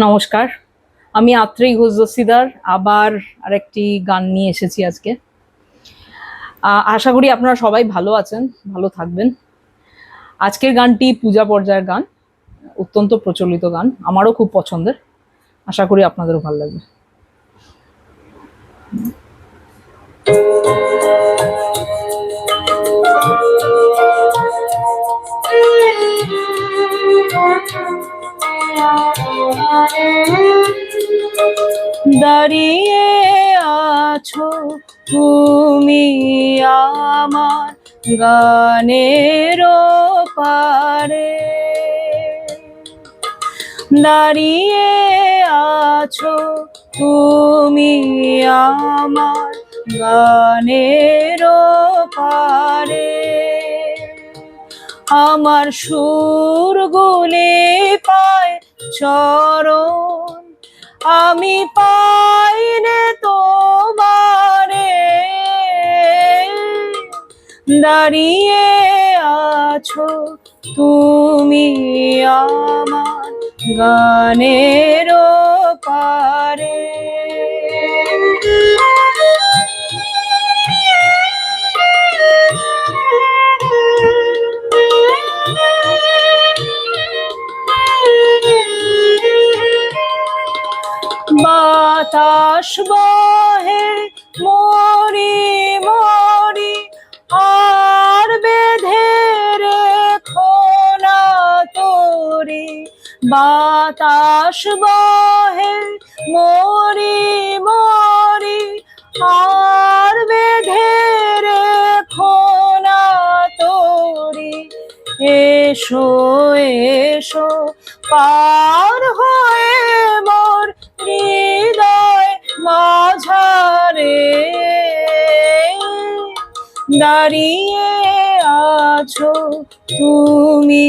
নমস্কার, আমি আত্রেয়ী ঘোষ দস্তিদার আবার আরেকটি গান নিয়ে এসেছি আজকে। আশা করি আপনারা সবাই ভালো আছেন, ভালো থাকবেন। আজকের গানটি পূজা পর্যায়ের গান, অত্যন্ত প্রচলিত গান, আমারও খুব পছন্দের। আশা করি আপনাদেরও ভালো লাগবে। দাঁড়িয়ে আছো তুমি আমার গানের পারে, দাঁড়িয়ে আছো তুমি আমার গানের পারে। আমার সুরগুলি পায় চরণ, আমি পাইনে তোমারে। দাঁড়িয়ে আছো তুমি আমার গানের পারে। বাতাস বহে মরি মরি, আর বেঁধে রেখো না তোরে। বাতাস বহে মরি মরি, আর বেঁধে রেখো না তোরে। এসো এসো পার হয়ে মোর হৃদয় মাঝারে, দাঁড়িয়ে আছো তুমি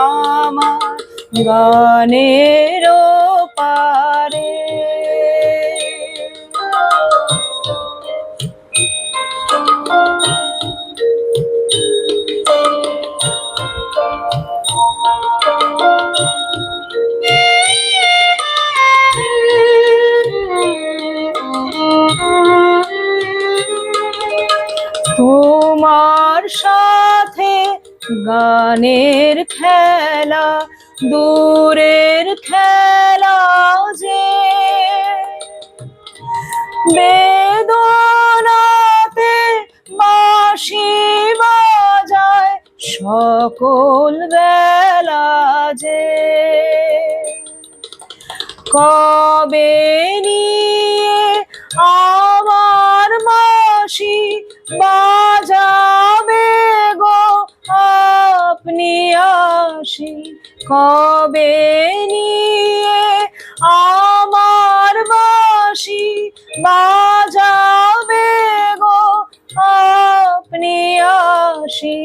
আমার গানের পারে। তোমার সাথে গানের খেলা দূরের খেলা যে, বেদনাতে বাঁশি বাজায় সকল বেলা যে। কবে নিয়ে আমার বাঁশি বাজাবে গো আপনি আসি, কবে নিয়ে আমার বাঁশি বাজাবে গো আপনি আসি।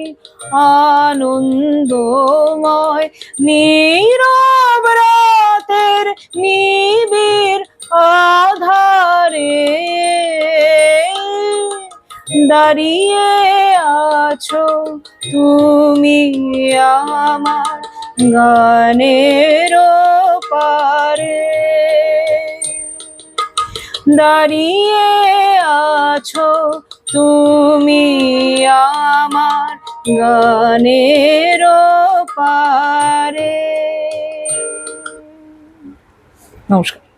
আনন্দময় নীরব রাতের নিবিড় আধারে, দাঁড়িয়ে আছো তুমি আমার গানের পারে। দাঁড়িয়ে আছো তুমি আমার গানের পারে। নমস্কার।